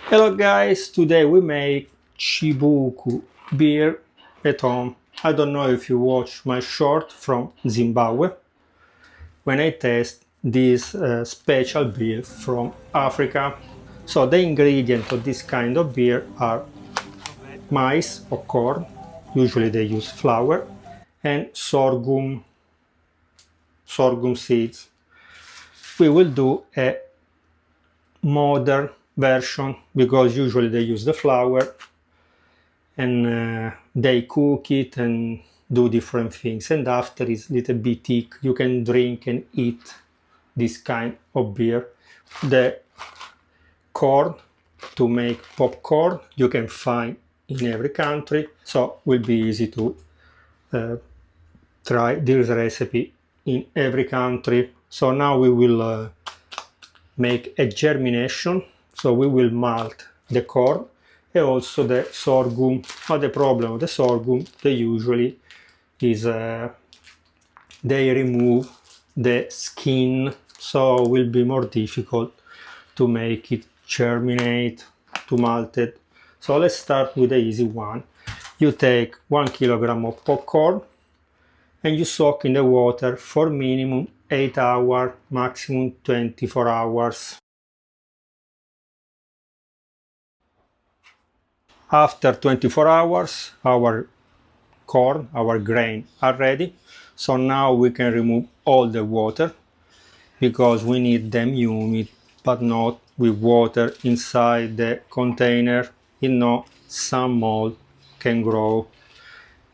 Hello guys, today we make CHIBUKU beer at home. I don't know if you watched my short from Zimbabwe when I test this special beer from Africa. So the ingredients of this kind of beer are maize or corn, usually they use flour, and sorghum seeds. We will do a modern version because usually they use the flour and they cook it and do different things, and after it's a little bit thick. You can drink and eat this kind of beer. The corn to make popcorn you can find in every country, so will be easy to try this recipe in every country. So now we will make a germination, so we will malt the corn and also the sorghum. But the problem with the sorghum, they usually is they remove the skin, so it will be more difficult to make it germinate, to malt it. So let's start with the easy one. You take 1 kilogram of popcorn and you soak in the water for minimum 8 hours, maximum 24 hours. After 24 hours, our corn, our grain are ready. So now we can remove all the water because we need them humid, but not with water inside the container. You know, some mold can grow.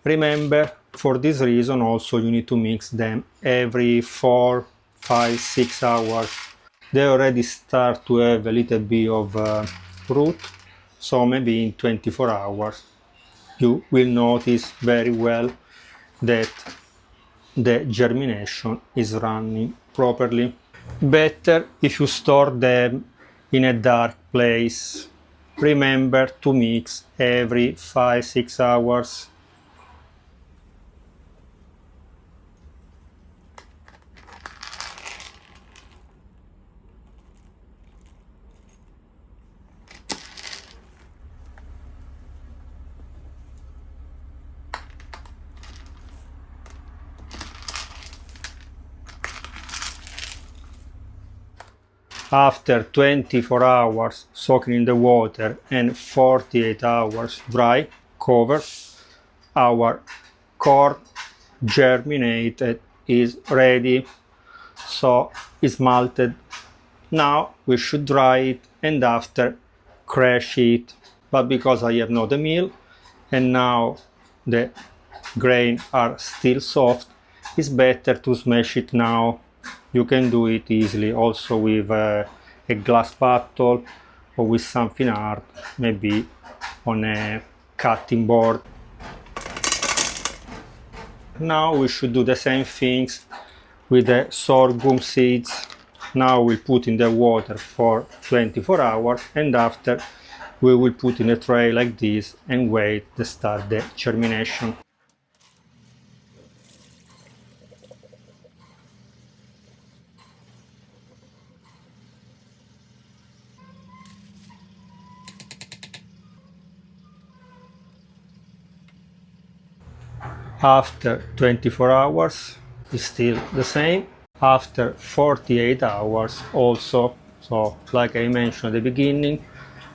Remember, for this reason also you need to mix them every 4, 5, 6 hours. They already start to have a little bit of root, so maybe in 24 hours you will notice very well that the germination is running properly. Better if you store them in a dark place. Remember to mix every 5-6 hours. After 24 hours soaking in the water and 48 hours dry, cover, our corn germinated is ready, so it's malted. Now we should dry it and after crush it, but because I have not the mill and now the grain are still soft, it's better to smash it now. You can do it easily also with a glass bottle or with something hard, maybe on a cutting board. Now we should do the same things with the sorghum seeds. Now we put in the water for 24 hours and after we will put in a tray like this and wait to start the germination. After 24 hours is still the same. After 48 hours also, so like I mentioned at the beginning,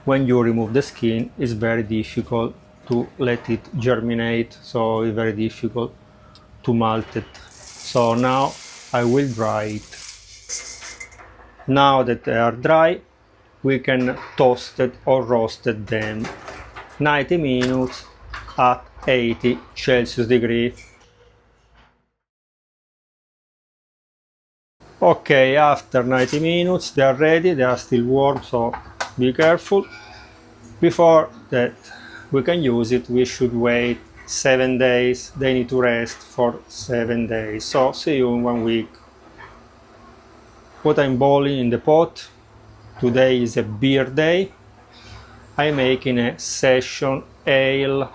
when you remove the skin it's very difficult to let it germinate, so it's very difficult to malt it. So now I will dry it. Now that they are dry, we can toast it or roast them 90 minutes at 80 Celsius degree. Okay, after 90 minutes they are ready, they are still warm, so be careful. Before that we can use it, we should wait 7 days. They need to rest for 7 days, so see you in 1 week. What I'm boiling in the pot, today is a beer day. I'm making a session ale,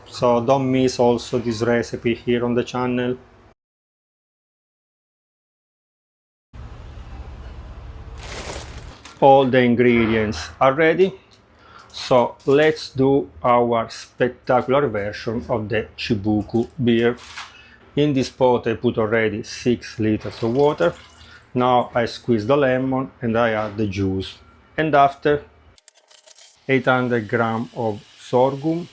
so don't miss also this recipe here on the channel. All the ingredients are ready. So let's do our spectacular version of the CHIBUKU beer. In this pot I put already 6 liters of water. Now I squeeze the lemon and I add the juice. And after 800 grams of sorghum,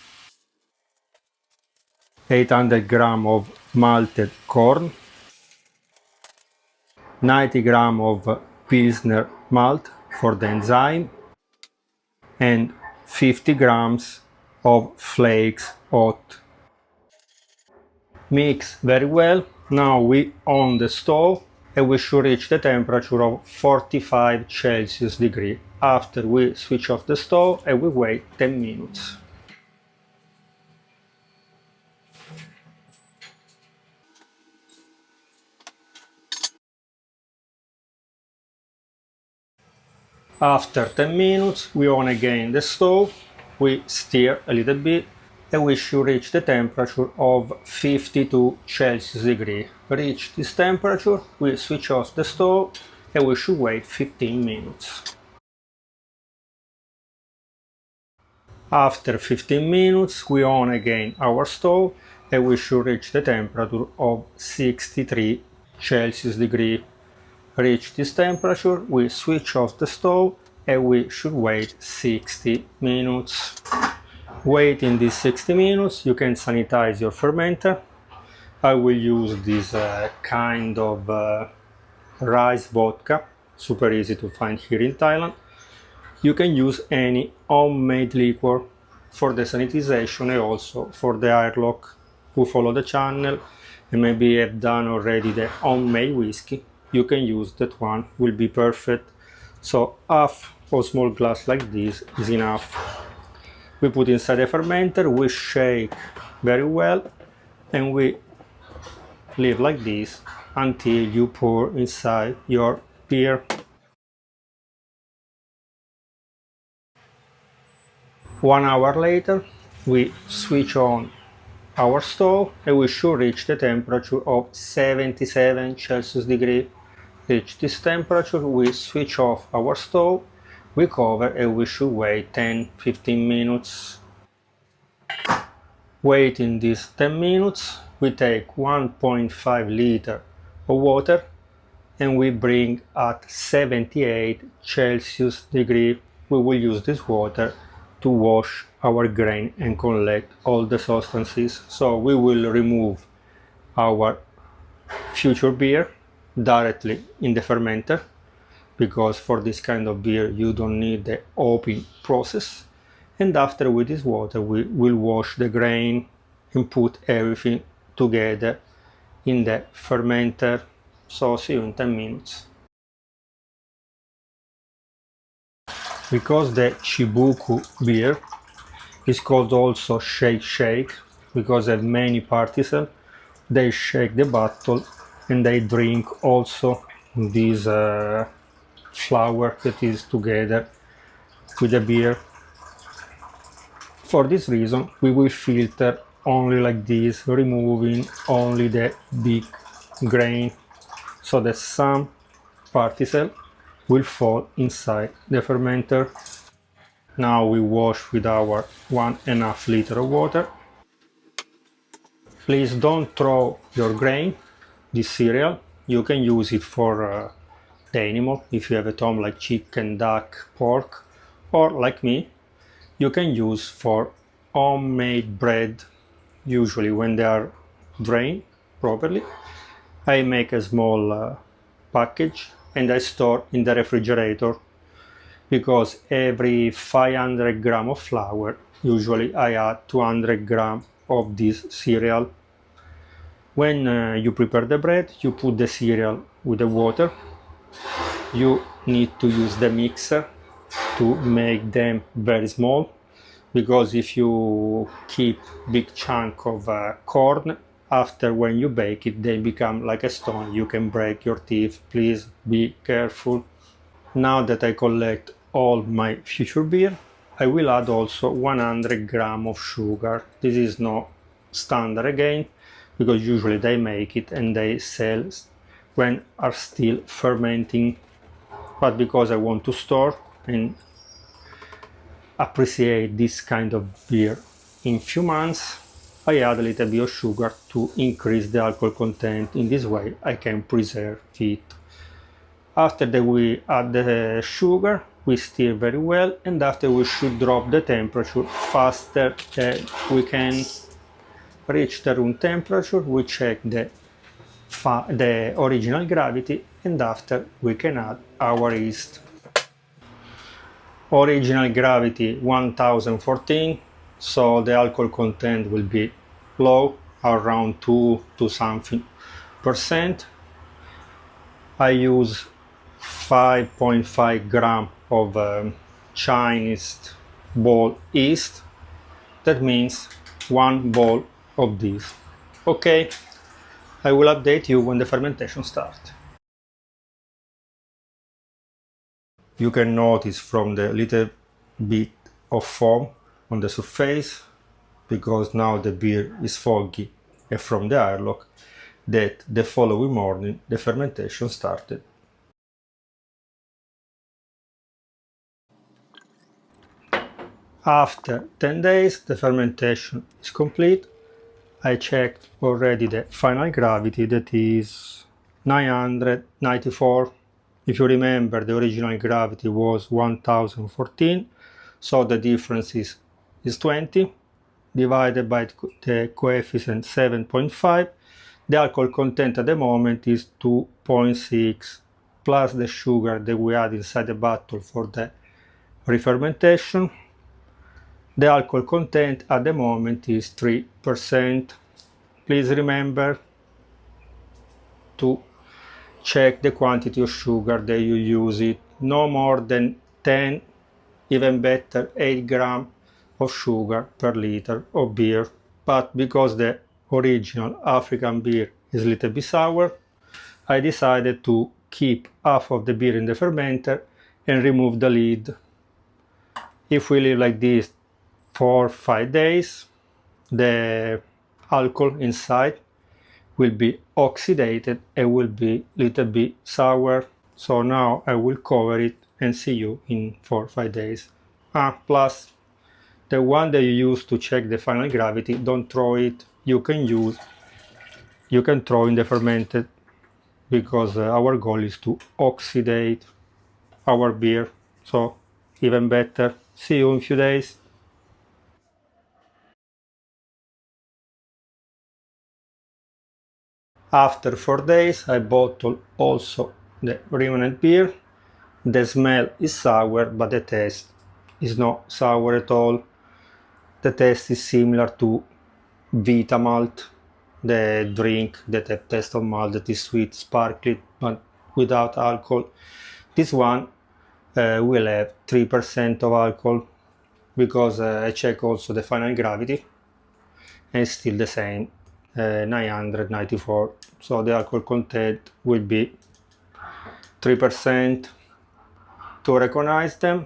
800 grams of malted corn, 90 grams of Pilsner malt for the enzyme, and 50 grams of flakes oat. Mix very well. Now we on the stove and we should reach the temperature of 45 Celsius degree. After we switch off the stove and we wait 10 minutes. After 10 minutes we on again the stove, we stir a little bit and we should reach the temperature of 52 Celsius degree. Reach this temperature, we switch off the stove and we should wait 15 minutes. After 15 minutes we on again our stove and we should reach the temperature of 63 Celsius degree. Reach this temperature, we switch off the stove and we should wait 60 minutes. Waiting these 60 minutes, you can sanitize your fermenter. I will use this kind of rice vodka, super easy to find here in Thailand. You can use any homemade liquor for the sanitization and also for the airlock. Who follow the channel and maybe have done already the homemade whiskey, you can use that one, will be perfect. So half a small glass like this is enough. We put inside the fermenter, we shake very well and we leave like this until you pour inside your beer. 1 hour later we switch on our stove and we should reach the temperature of 77 Celsius degree. Reach this temperature, we switch off our stove, we cover and we should wait 10-15 minutes. Waiting these 10 minutes, we take 1.5 liter of water and we bring at 78 Celsius degree. We will use this water to wash our grain and collect all the substances. So we will remove our future beer directly in the fermenter, because for this kind of beer you don't need the open process. And after with this water we will wash the grain and put everything together in the fermenter. So see you in 10 minutes. Because the CHIBUKU beer is called also shake because they have many particles, they shake the bottle and they drink also this flour that is together with the beer. For this reason we will filter only like this, removing only the big grain so that some particle will fall inside the fermenter. Now we wash with our 1.5 liter of water. Please don't throw your grain, this cereal. You can use it for the animal if you have at home, like chicken, duck, pork, or like me, you can use for homemade bread. Usually when they are drained properly, I make a small package and I store in the refrigerator, because every 500 grams of flour usually I add 200 grams of this cereal. When you prepare the bread, you put the cereal with the water. You need to use the mixer to make them very small, because if you keep big chunk of corn, after when you bake it they become like a stone, you can break your teeth. Please be careful. Now that I collect all my future beer, I will add also 100 grams of sugar. This is not standard again, because usually they make it and they sell when are still fermenting, but because I want to store and appreciate this kind of beer in few months, I add a little bit of sugar to increase the alcohol content. In this way I can preserve it. After that we add the sugar, we stir very well, and after we should drop the temperature faster than we can reach the room temperature. We check the original gravity, and after we can add our yeast. Original gravity 1014, so the alcohol content will be low, around 2 to something percent. I use 5.5 gram of Chinese bowl yeast. That means 1 bowl of this. Okay, I will update you when the fermentation starts. You can notice from the little bit of foam on the surface, because now the beer is foggy, and from the airlock, that the following morning the fermentation started. After 10 days the fermentation is complete. I checked already the final gravity, that is 994. If you remember, the original gravity was 1014, so the difference is 20 divided by the coefficient 7.5. The alcohol content at the moment is 2.6 plus the sugar that we add inside the bottle for the re-fermentation. The alcohol content at the moment is 3%. Please remember to check the quantity of sugar that you use it. No more than 10, even better 8 grams of sugar per liter of beer. But because the original African beer is a little bit sour, I decided to keep half of the beer in the fermenter and remove the lid. If we leave like this for 5 days, the alcohol inside will be oxidated and will be a little bit sour. So now I will cover it and see you in 4 or 5 days. Plus the one that you use to check the final gravity, don't throw it. You can throw in the fermented, because our goal is to oxidate our beer. So even better. See you in a few days. After 4 days I bottle also the remnant beer. The smell is sour, but the taste is not sour at all. The taste is similar to Vita malt, the drink that has taste of malt, that is sweet, sparkly, but without alcohol. This one will have 3% of alcohol, because I check also the final gravity and it's still the same, 994. So the alcohol content will be 3%. To recognize them,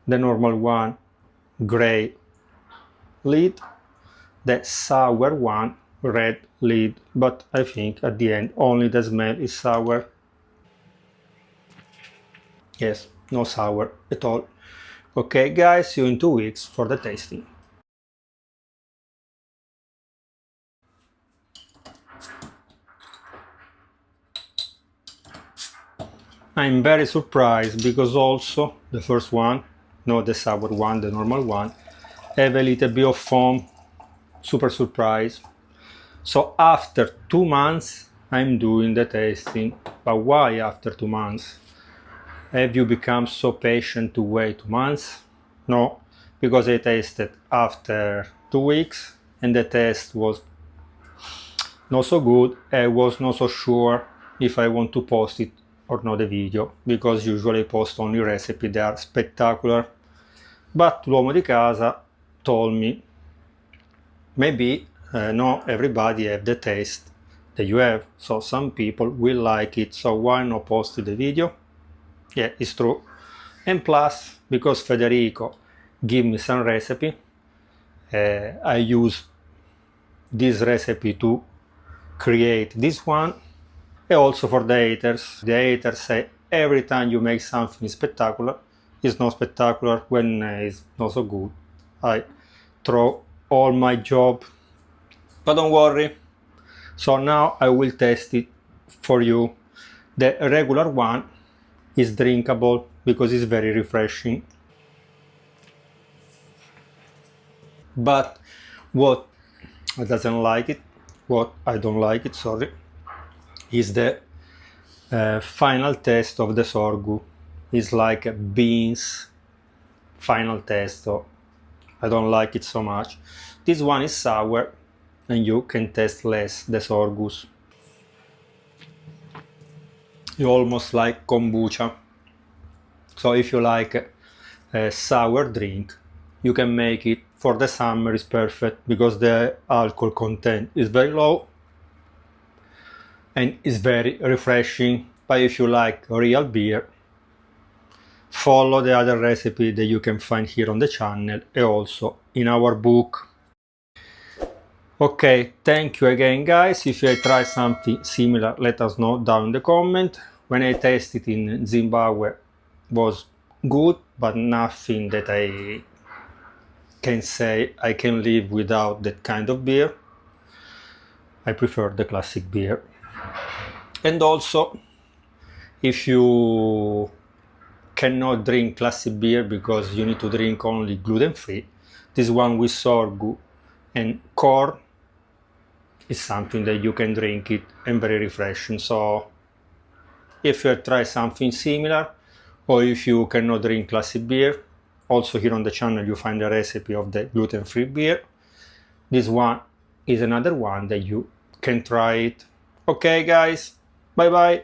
the normal one, gray lid, the sour one, red lid, but I think at the end only the smell is sour. Yes, no sour at all. Okay guys, see you in 2 weeks for the tasting. I'm very surprised, because also the first one, not the sour one, the normal one, have a little bit of foam. Super surprised. So after 2 months I'm doing the tasting. But why after 2 months? Have you become so patient to wait 2 months? No, because I tasted after 2 weeks and the taste was not so good. I was not so sure if I want to post it or not the video, because usually I post only recipe that are spectacular. But l'uomo di casa told me, maybe not everybody have the taste that you have, so some people will like it, so why not post the video? Yeah, it's true. And plus, because Federico give me some recipe, I use this recipe to create this one. And also for the haters say every time you make something spectacular it's not spectacular. When it's not so good, I throw all my job. But don't worry. So now I will test it for you. The regular one is drinkable because it's very refreshing. But what I don't like it, sorry, is the final taste of the sorghum. It's like a beans final taste, so I don't like it so much. This one is sour and you can taste less the sorghum. You almost like kombucha. So if you like a sour drink, you can make it. For the summer is perfect because the alcohol content is very low and is very refreshing. But if you like real beer, follow the other recipe that you can find here on the channel and also in our book. Okay, thank you again guys. If you try something similar, let us know down in the comment. When I tasted in Zimbabwe was good, but nothing that I can say I can live without that kind of beer. I prefer the classic beer. And also, if you cannot drink classic beer because you need to drink only gluten-free, this one with sorghum and corn is something that you can drink it and very refreshing. So if you try something similar, or if you cannot drink classic beer, also here on the channel you find a recipe of the gluten-free beer. This one is another one that you can try it. Okay guys, bye bye.